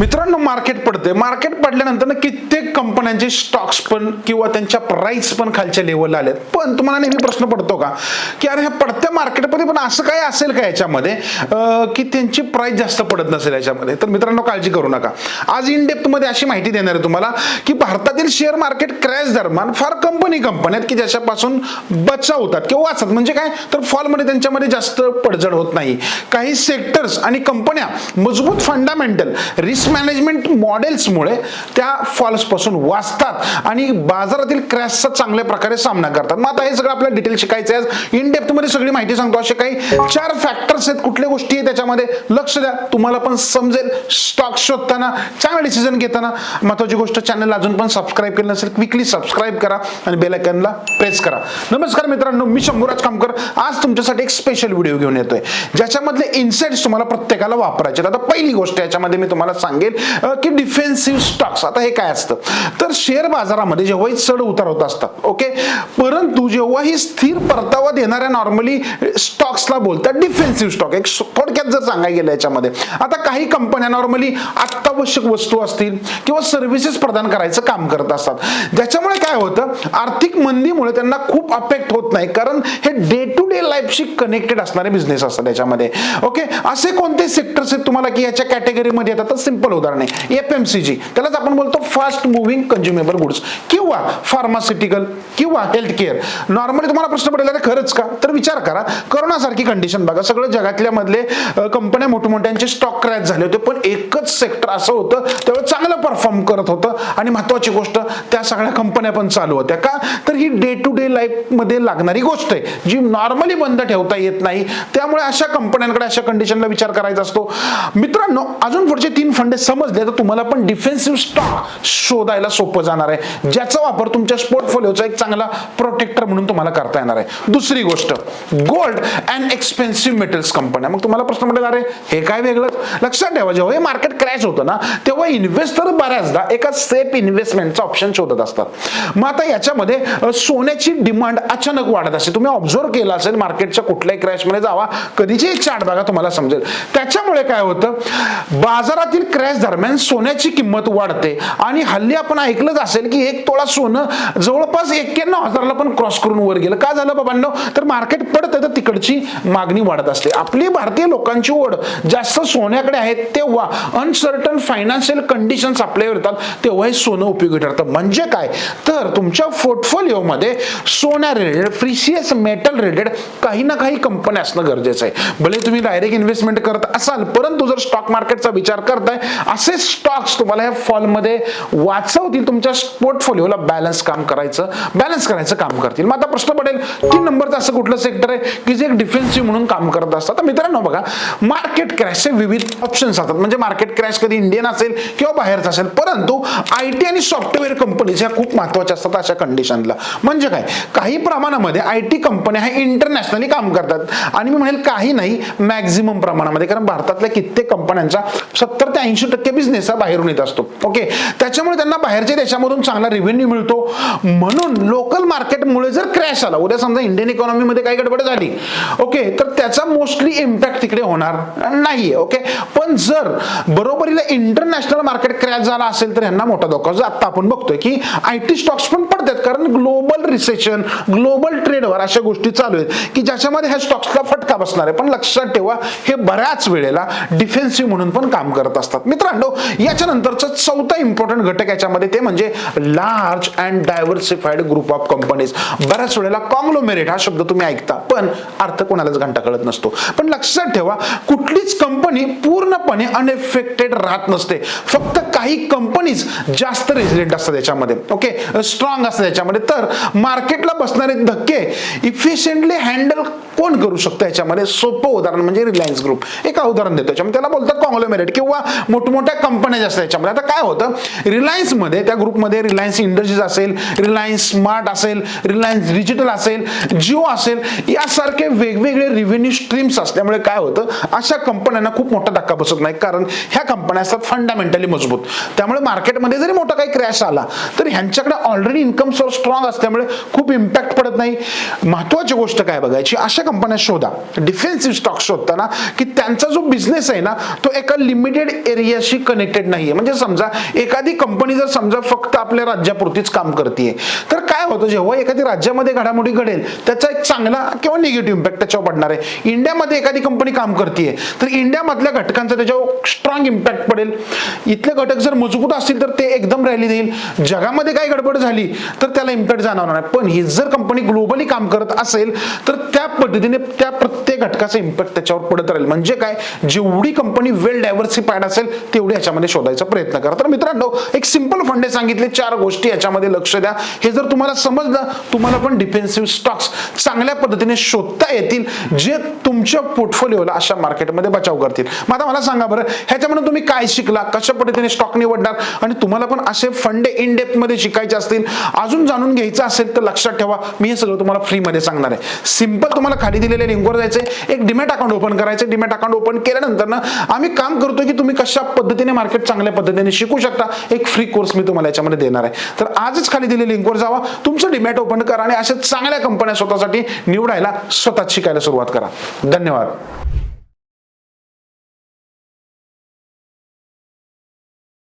मित्रांनो, मार्केट पडल्यानंतर ना कित्येक कंपन्यांचे स्टॉक्स पण किंवा त्यांच्या प्राइस पण खालच्या लेवलला आलेत. पण तुम्हाला नेहमी प्रश्न पडतो का की अरे ह्या पडत्या मार्केटमध्ये पण असं काय असेल का याच्यामध्ये की त्यांची प्राइस जास्त पडत नसेल याच्यामध्ये? तर मित्रांनो, काळजी करू नका. आज इन डेप्थ मध्ये अशी माहिती देणार आहे तुम्हाला की भारतातील शेअर मार्केट क्रॅश दरम्यान फार कंपनी आहेत की ज्याच्यापासून बचाव होतात किंवा वाचतात. म्हणजे काय तर फॉल मध्ये त्यांच्यामध्ये जास्त पडझड होत नाही. काही सेक्टर्स आणि कंपन्या मजबूत फंडामेंटल रिस्क मॅनेजमेंट मॉडेल्समुळे त्या फॉल्स पासून वाचतात आणि बाजारातील क्रॅशचा चांगल्या प्रकारे सामना करतात. मग आता हे सगळं आपल्याला डिटेल शिकायचं आहे. इन डेप्थ मध्ये सगळी माहिती सांगतो. असे काही 4 फॅक्टर्स आहेत, कुठल्या गोष्टी आहेत त्याच्यामध्ये लक्ष द्या, तुम्हाला पण समजेल. स्टॉक शोधताना, चांगला डिसिजन घेताना. महत्त्वाची गोष्ट, चॅनल अजून पण सबस्क्राईब केलं नसेल क्विकली सबस्क्राईब करा आणि बेल आयकॉनला प्रेस करा. नमस्कार मित्रांनो, मी शंभूराज कामकर आज तुमच्यासाठी एक स्पेशल व्हिडिओ घेऊन येतोय ज्याच्यामधले इन्साइट्स तुम्हाला प्रत्येकाला वापरायचे. आता पहिली गोष्ट याच्यामध्ये मी तुम्हाला सांगेल की डिफेन्सिव्ह स्टॉक्स. आता हे काय असतं तर शेअर बाजारामध्ये जेव्हाही चढ उतार होत असतात, ओके, परंतु जेव्हाही स्थिर परतावा देणाऱ्या नॉर्मली स्टॉक्सला बोलतात डिफेन्सिव्ह स्टॉक. एक थोडक्यात जर सांगायला गेलं याच्यामध्ये, आता काही कंपन्या नॉर्मली अत्यावश्यक वस्तू असतील किंवा सर्व्हिसेस प्रदान करायचं काम करत असतात, ज्याच्यामुळे काय होतं आर्थिक मंदीमुळे त्यांना खूप अफेक्ट होत नाही, कारण हे डे टू डे लाईफशी कनेक्टेड असणारे बिझनेस असतात याच्यामध्ये. ओके, असे कोणते सेक्टर्स आहेत तुम्हाला की याच्या कॅटेगरीमध्ये येतात? तर सिंपल उदाहरण आहे एफएमसीजी, त्यालाच आपण बोलतो फास्ट मूव्हिंग कंझ्युमेबल गुड्स, किंवा फार्मास्युटिकल किंवा हेल्थ केअर. नॉर्मली तुम्हाला प्रश्न पडेल अरे खरंच का? तर विचार करा, कोरोना सारखी कंडिशन बघा, सगळं जगातल्या मधले कंपन्या मोठमोठ्यांचे स्टॉक क्रॅश झाले होते, पण एकच सेक्टर असं होतं त्यावेळेस चांगलं परफॉर्म करत होतं आणि महत्वाची गोष्ट त्या सगळ्या कंपन्या पण चालू होत्या. का तर ही डे टू डे लाईफ मध्ये लागणारी गोष्ट आहे जी नॉर्मली बंद ठेवता येत नाही. त्यामुळे अशा कंपन्यांकडे अशा कंडिशनला विचार करायचा असतो. मित्रांनो, अजून पुढचे 3 फंडे समजले तर तुम्हाला पण डिफेन्सिव्ह स्टॉक शोधायला सोपं जाणार आहे, ज्याचा वापर तुमच्या पोर्टफोलिओचा एक चांगला प्रोटेक्टर म्हणून तुम्हाला करता येणार आहे. दुसरी गोष्ट, गोल्ड अँड एक्सपेन्सिव्ह मेटल्स कंपन्या. मग तुम्हाला प्रश्न पडेल अरे हे काय वेगळं? लक्षात ठेवा, जेव्हा हे मार्केट क्रॅश होतं ना तेव्हा इन्व्हेस्टर बऱ्याचदा एका सेफ इन्व्हेस्टमेंटचा ऑप्शन शोधत असतात. मग आता याच्यामध्ये सोन्याची डिमांड अचानक वाढत असते. तुम्ही ऑब्झर्व केलं असेल, मार्केटच्या कुठल्याही क्रॅश मध्ये जावा, कधीची एक चार्ट बघा, तुम्हाला समजेल. त्याच्यामुळे काय होतं बाजारातील क्रॅश दरम्यान सोन्याची किंमत वाढते आणि हल्ली आपण ऐकलंच असेल की 1 तोळा सोनं जवळपास 91,000ला पण क्रॉस करून वर गेलं. का झालं बाबांनो? तर मार्केट पडतं तर तिकडची मागणी वाढत असते. आपली भारतीय लोकांची ओढ जास्त सोन्याकडे आहे, तेव्हा अनसर्टन फायनान्शियल कंडिशन्स आपल्यावर येतात, तेव्हा हे सोनं उपयोगी ठरतं. म्हणजे काय तर तुमच्या पोर्टफोलिओमध्ये सोन्या रिलेटेड, प्रिशियस मेटल रिलेटेड काही ना काही कंपन्या असणं गरजेचं आहे. भले तुम्ही डायरेक्ट इन्व्हेस्टमेंट करत असाल, परंतु जर स्टॉक मार्केटचा विचार करताय, असे स्टॉक्स तुम्हाला या फॉल मध्ये वाचवतील, तुमच्या पोर्टफोलिओला बॅलन्स करायचं काम करतील. मग आता प्रश्न पडेल 3 नंबरचं असं कुठलं सेक्टर आहे की जे एक डिफेन्सिव्ह म्हणून काम करत असतात? तर मित्रांनो बघा, मार्केट क्रॅशचे विविध ऑप्शन्स असतात. म्हणजे मार्केट क्रॅश कधी इंडियन असेल किंवा बाहेरचा असेल, परंतु आयटी आणि सॉफ्टवेअर कंपनीज ह्या खूप महत्वाच्या असतात अशा कंडिशनला. म्हणजे काय, काही प्रमाणामध्ये आयटी कंपन्या ह्या इंटरनॅशनली काम करतात आणि मी म्हणेल काही नाही, मॅक्झिमम प्रमाणामध्ये, कारण भारतातल्या कित्येक कंपन्यांचा 70 ते 80% बिझनेस हा बाहेरून येत असतो. ओके, त्याच्यामुळे त्यांना बाहेरच्या देशामधून चांगला रेव्हेन्यू मिळतो. म्हणून लोकल मार्केटमुळे जर क्रॅश आला, उद्या समजा इंडियन इकॉनॉमीमध्ये काही गडबड झाली, ओके, तर त्याचा मोस्टली इम्पॅक्ट तिकडे होणार नाहीये. ओके, पण जर बरोबरीला इंटरनॅशनल मार्केट क्रॅश झाला असेल तर यांना मोठा धोका. आता आपण बघतोय की आयटी स्टॉक्स पण पडतात, कारण ग्लोबल रिसेशन, ग्लोबल ट्रेडवर अशा गोष्टी चालू आहेत की ज्याच्यामध्ये ह्या स्टॉक्सला फटका बसणार आहे. पण लक्षात ठेवा, हे बऱ्याच वेळेला डिफेन्सिव्ह म्हणून पण काम करत असतात. मित्रांनो, याच्यानंतरचा चौथा इम्पॉर्टंट घटक याच्यामध्ये ते म्हणजे large and diversified group of companies. बऱ्याच वेळेला कॉंग्लोमेरेट हा शब्द तुम्ही ऐकता, पण अर्थ कोणालाच घंटा कळत नसतो. पण लक्षात ठेवा, कुठलीच कंपनी पूर्णपणे अनएफेक्टेड राहत नसते. फक्त काही कंपनीज जास्त रेझिलिएंट असतात याच्यामध्ये, ओके, स्ट्रॉंग असतात याच्यामध्ये. तर मार्केटला बसणारे धक्के इफिशियंटली हँडल कोण करू शकतं याच्यामध्ये? सोपं उदाहरण म्हणजे रिलायन्स ग्रुप. एक उदाहरण देतो याच्यामध्ये, त्याला बोलतात कॉंग्लोमेरेट किंवा मोठमोठ्या कंपन्या जास्त याच्यामध्ये. आता काय होतं, रिलायन्स मध्ये, त्या ग्रुपमध्ये रिलायन्स इंडस्ट्रीज असेल, रिलायन्स स्मार्ट असेल, रिलायन्स डिजिटल असेल, जिओ असेल, यासारखे वेगवेगळे रेव्हेन्यू स्ट्रीम्स असल्यामुळे काय होतं, अशा कंपन्यांना खूप मोठा धक्का बसत नाही, कारण ह्या कंपन्या असतात फंडामेंटली मजबूत. त्यामुळे मार्केटमध्ये जरी मोठा काही क्रॅश आला तर ह्यांच्याकडे ऑलरेडी इन्कम सोर्स स्ट्रॉंग असल्यामुळे खूप इम्पॅक्ट पडत नाही. महत्वाची गोष्ट काय बघायची, अशा कंपन्या शोधा डिफेन्सिव्ह स्टॉक शोधताना की त्यांचा जो बिझनेस आहे ना तो एका लिमिटेड एरिया राज्याशी कनेक्टेड नाहीये. म्हणजे समजा एखादी कंपनी जर समजा फक्त आपल्या राज्यापुरतीच काम करते, तर काय होतं, जेव्हा एखादी राज्यामध्ये घडामोडी घडेल त्याचा एक चांगला किंवा निगेटिव्ह इम्पॅक्ट त्याच्यावर पडणार आहे. इंडियामध्ये एखादी कंपनी काम करते तर इंडियामधल्या घटकांचा त्याच्यावर स्ट्रॉंग इम्पॅक्ट पडेल. इथले घटक जर मजबूत असतील तर ते एकदम रॅली देईल. जगामध्ये काही गडबड झाली तर त्याला इम्पॅक्ट जाणवणार नाही. पण ही जर कंपनी ग्लोबली काम करत असेल तर त्या पद्धतीने त्या प्रत्येक घटकाचा इम्पॅक्ट त्याच्यावर पडत राहील. म्हणजे काय, जेवढी कंपनी वेल डायव्हर्सिफाईड असेल तेवढी याच्यामध्ये शोधायचा प्रयत्न करा. तर मित्रांनो, एक सिंपल फंडे सांगितले, 4 गोष्टी याच्यामध्ये लक्ष द्या. हे जर तुम्हाला समजलं, तुम्हाला पण डिफेन्सिव्ह स्टॉक्स चांगल्या पद्धतीने शोधता येतील, जे तुमच्या पोर्टफोलिओला अशा मार्केटमध्ये बचाव करतील. मग आता मला सांगा बरं, ह्याच्यामध्ये तुम्ही काय शिकला, कशा पद्धतीने स्टॉक निवडणार, आणि तुम्हाला पण असे फंडे इन डेप्थ मध्ये शिकायचे असतील, अजून जाणून घ्यायचं असेल तर लक्षात ठेवा, मी हे सगळं तुम्हाला फ्री मध्ये सांगणार आहे. सिंपल तुम्हाला खाली दिलेल्या लिंकवर जायचंय, एक डीमॅट अकाउंट ओपन करायचं. डीमॅट अकाउंट ओपन केल्यानंतर ना आम्ही काम करतोय की तुम्ही कशा पद्धतीने मार्केट चांगल्या पद्धतीने शिकू शकता, एक फ्री कोर्स मी तुम्हाला याच्यामध्ये देणार आहे. तर आजच खाली दिलेल्या लिंकवर जावा, तुमचं डीमॅट ओपन करा आणि अशा चांगल्या कंपन्या स्वतःसाठी निवडायला, स्वतःच शिकायला सुरुवात करा. धन्यवाद.